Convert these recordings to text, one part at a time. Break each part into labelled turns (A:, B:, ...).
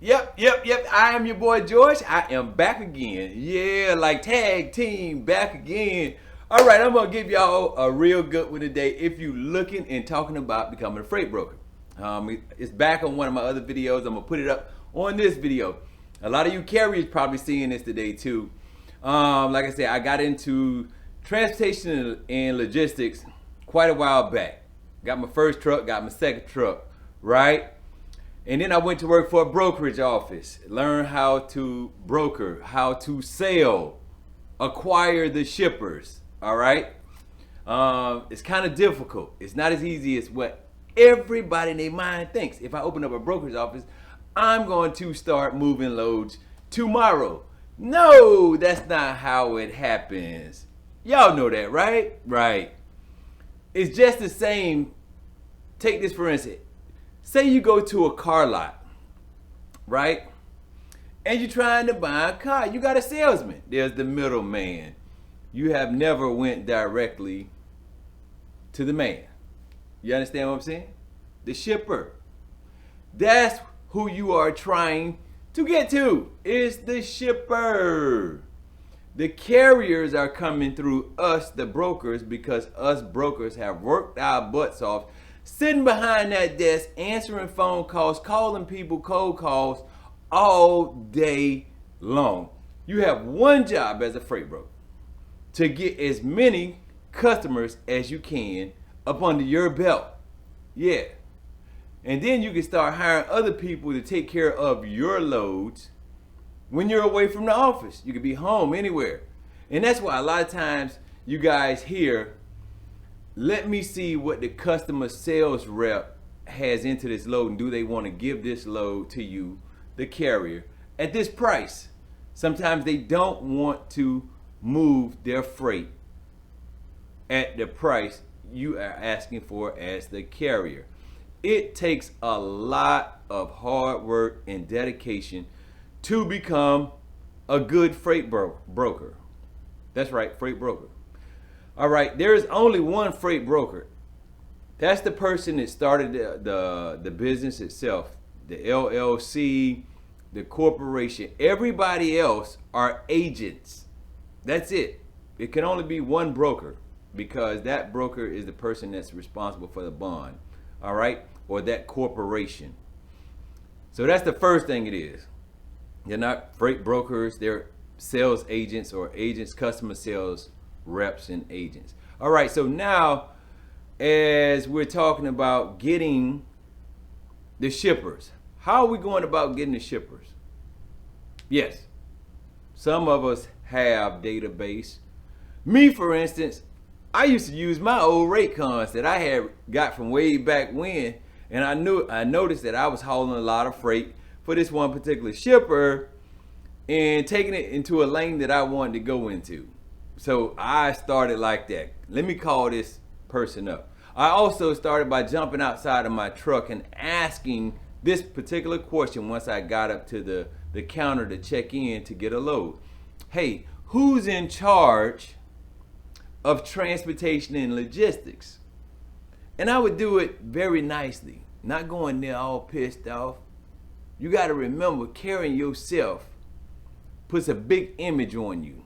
A: Yep. I am your boy George. I am back again. Yeah, like tag team back again. All right, I'm gonna give y'all a real good one today. If you looking and talking about becoming a freight broker, it's back on one of my other videos. I'm gonna put it up on this video. A lot of you carriers probably seeing this today too. Like I said, I got into transportation and logistics quite a while back. Got my first truck, got my second truck, right? And then I went to work for a brokerage office, learn how to broker, how to sell, acquire the shippers. All right. It's kind of difficult. It's not as easy as what everybody in their mind thinks. If I open up a brokerage office, I'm going to start moving loads tomorrow. No, that's not how it happens. Y'all know that, right? Right. It's just the same. Take this for instance. Say you go to a car lot, right? And you're trying to buy a car. You got a salesman. There's the middleman. You have never went directly to the man. You understand what I'm saying? The shipper. That's who you are trying to get to. Is the shipper. The carriers are coming through us, the brokers, because us brokers have worked our butts off sitting behind that desk, answering phone calls, calling people cold calls all day long. You have one job as a freight broker: to get as many customers as you can up under your belt. Yeah. And then you can start hiring other people to take care of your loads when you're away from the office. You could be home anywhere. And that's why a lot of times you guys hear, let me see what the customer sales rep has into this load, and do they want to give this load to you, the carrier, at this price. Sometimes they don't want to move their freight at the price you are asking for as the carrier. It takes a lot of hard work and dedication to become a good freight broker. That's right, freight broker. All right, there is only one freight broker. That's the person that started the business itself, the LLC, the corporation. Everybody else are agents. That's it. It can only be one broker, because that broker is the person that's responsible for the bond, all right, or that corporation. So that's the first thing it is. They're not freight brokers, they're sales agents, or agents, customer sales reps and agents. All right, so now as we're talking about getting the shippers, how are we going about getting the shippers? Yes, some of us have database. Me, for instance, I used to use my old Raycons that I had got from way back when, and I noticed that I was hauling a lot of freight for this one particular shipper and taking it into a lane that I wanted to go into. So I started like that. Let me call this person up. I also started by jumping outside of my truck and asking this particular question once I got up to the counter to check in to get a load. Hey, who's in charge of transportation and logistics? And I would do it very nicely, not going there all pissed off. You got to remember, carrying yourself puts a big image on you.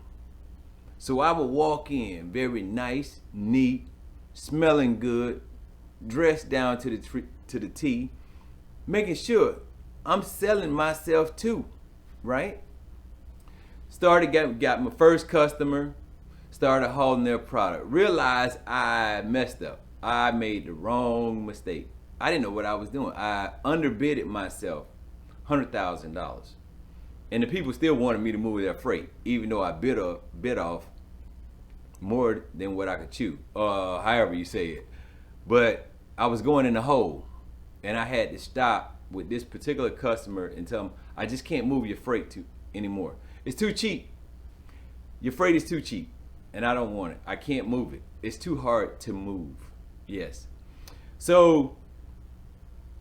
A: So I would walk in very nice, neat, smelling good, dressed down to the T, making sure I'm selling myself too, right? Got my first customer, started hauling their product. Realized I messed up. I made the wrong mistake. I didn't know what I was doing. I underbidded myself $100,000. And the people still wanted me to move their freight, even though I bid off more than what I could chew, however you say it. But I was going in the hole, and I had to stop with this particular customer and tell him, I just can't move your freight anymore. It's too cheap. Your freight is too cheap, and I don't want it. I can't move it. It's too hard to move. Yes. So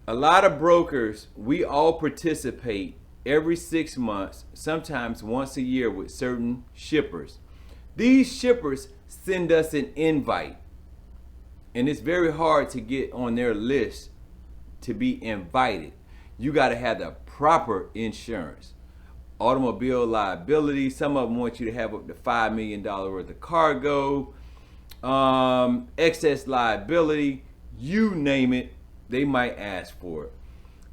A: a lot of brokers, we all participate every 6 months, sometimes once a year, with certain shippers. These shippers send us an invite, and it's very hard to get on their list to be invited. you got to have the proper insurance. Automobile liability, some of them want you to have up to $5 million worth of cargo, excess liability, you name it, they might ask for it.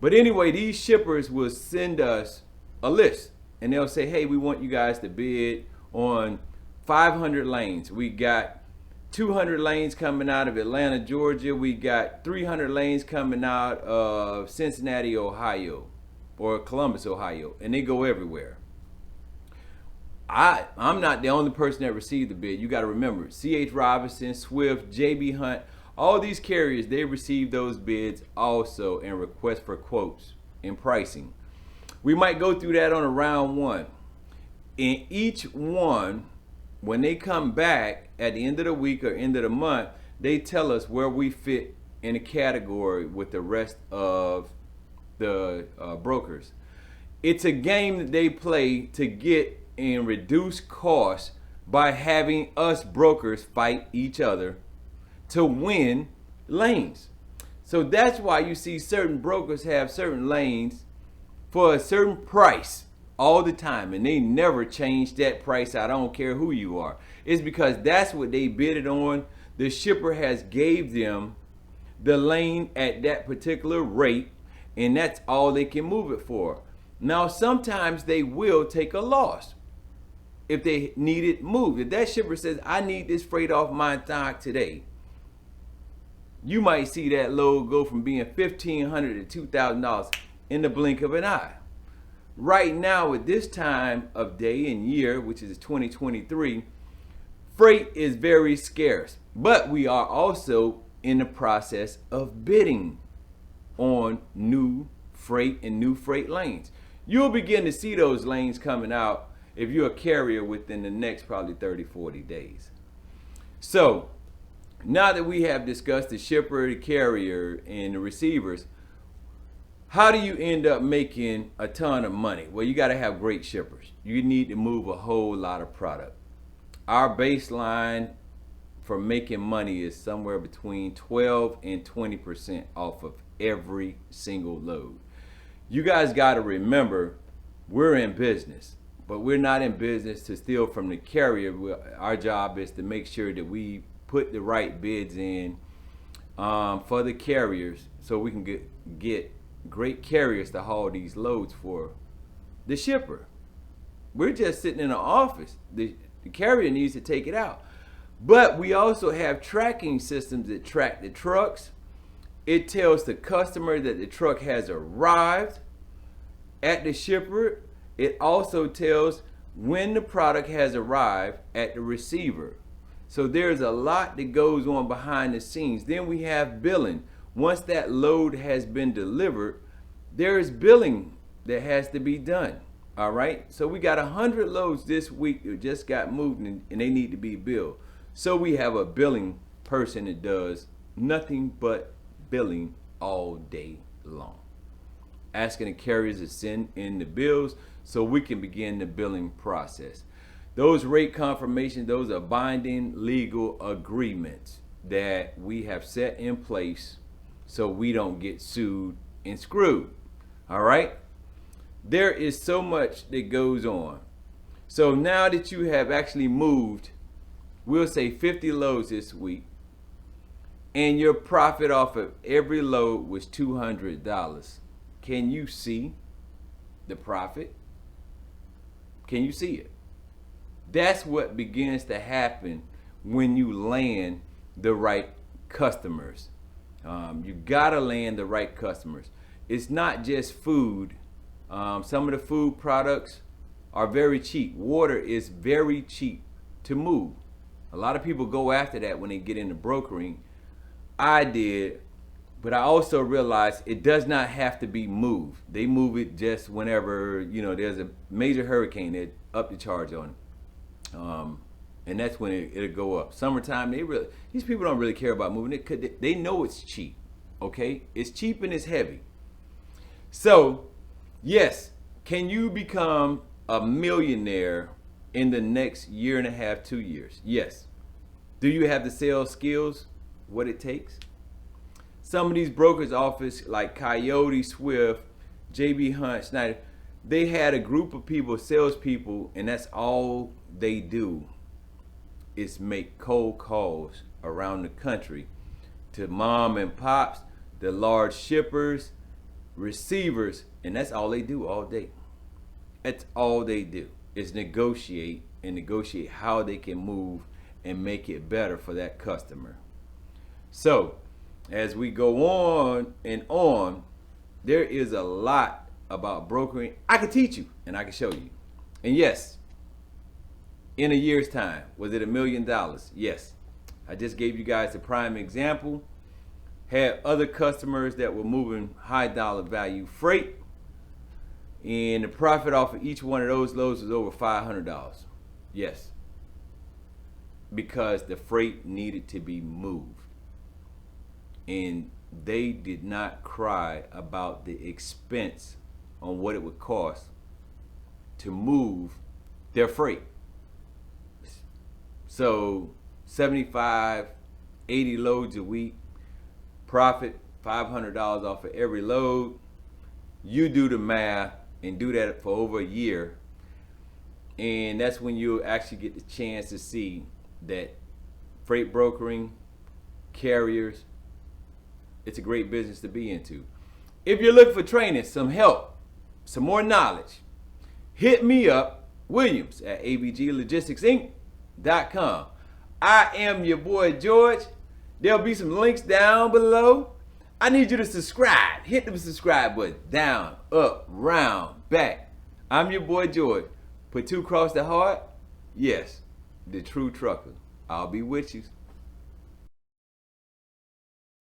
A: But anyway, these shippers will send us a list and they'll say, hey, we want you guys to bid on 500 lanes. We got 200 lanes coming out of Atlanta, Georgia. We got 300 lanes coming out of Cincinnati, Ohio, or Columbus, Ohio, and they go everywhere. I'm not the only person that received the bid. You got to remember, C.H. Robinson, Swift, J.B. Hunt, all these carriers, they received those bids also and request for quotes and pricing. We might go through that on a round one. In each one, when they come back at the end of the week or end of the month, they tell us where we fit in a category with the rest of the brokers. It's a game that they play to get and reduce costs by having us brokers fight each other to win lanes. So that's why you see certain brokers have certain lanes for a certain price all the time, and they never change that price. I don't care who you are. It's because that's what they bidded on. The shipper has gave them the lane at that particular rate, and that's all they can move it for. Now, sometimes they will take a loss if they need it moved. If that shipper says, I need this freight off my dock today, you might see that load go from being $1,500 to $2,000 in the blink of an eye. Right now, at this time of day and year, which is 2023, freight is very scarce. But we are also in the process of bidding on new freight and new freight lanes. You'll begin to see those lanes coming out if you're a carrier within the next probably 30, 40 days. So now that we have discussed the shipper, the carrier, and the receivers, how do you end up making a ton of money? Well, you got to have great shippers. You need to move a whole lot of product. Our baseline for making money is somewhere between 12 and 20% off of every single load. You guys got to remember, we're in business, but we're not in business to steal from the carrier. Our job is to make sure that we put the right bids in for the carriers so we can get great carriers to haul these loads for the shipper. We're just sitting in an office. The carrier needs to take it out. But we also have tracking systems that track the trucks. It tells the customer that the truck has arrived at the shipper. It also tells when the product has arrived at the receiver. So there's a lot that goes on behind the scenes. Then we have billing. Once that load has been delivered, there is billing that has to be done. All right. So we got 100 loads this week that just got moved and they need to be billed. So we have a billing person that does nothing but billing all day long, asking the carriers to send in the bills so we can begin the billing process. Those rate confirmations, those are binding legal agreements that we have set in place so we don't get sued and screwed. All right? There is so much that goes on. So now that you have actually moved, we'll say 50 loads this week, and your profit off of every load was $200. Can you see the profit? Can you see it? That's what begins to happen when you land the right customers. You gotta land the right customers. It's not just food. Some of the food products are very cheap. Water is very cheap to move. A lot of people go after that when they get into brokering. I did, but I also realized it does not have to be moved. They move it just whenever, there's a major hurricane, they up the charge on it. And that's when it'll go up. Summertime, these people don't really care about moving it. They know it's cheap, okay? It's cheap and it's heavy. So, yes, can you become a millionaire in the next year and a half, 2 years? Yes. Do you have the sales skills, what it takes? Some of these brokers' office, like Coyote, Swift, JB Hunt, Schneider, they had a group of people, salespeople, and that's all they do is make cold calls around the country to mom and pops, the large shippers, receivers, and that's all they do all day. That's all they do is negotiate and negotiate how they can move and make it better for that customer. So, as we go on and on, there is a lot about brokering. I can teach you and I can show you. And yes, in a year's time, was it $1 million? Yes. I just gave you guys a prime example. Had other customers that were moving high dollar value freight, and the profit off of each one of those loads was over $500. Yes. Because the freight needed to be moved. And they did not cry about the expense on what it would cost to move their freight. So 75, 80 loads a week, profit $500 off of every load. You do the math and do that for over a year, and that's when you actually get the chance to see that freight brokering, carriers, it's a great business to be into. If you're looking for training, some help, some more knowledge, hit me up, Williams at abglogisticsinc.com. I am your boy George. There'll be some links down below. I need you to subscribe. Hit the subscribe button. Down, up, round, back. I'm your boy George. Put two across the heart. Yes, the true trucker. I'll be with you.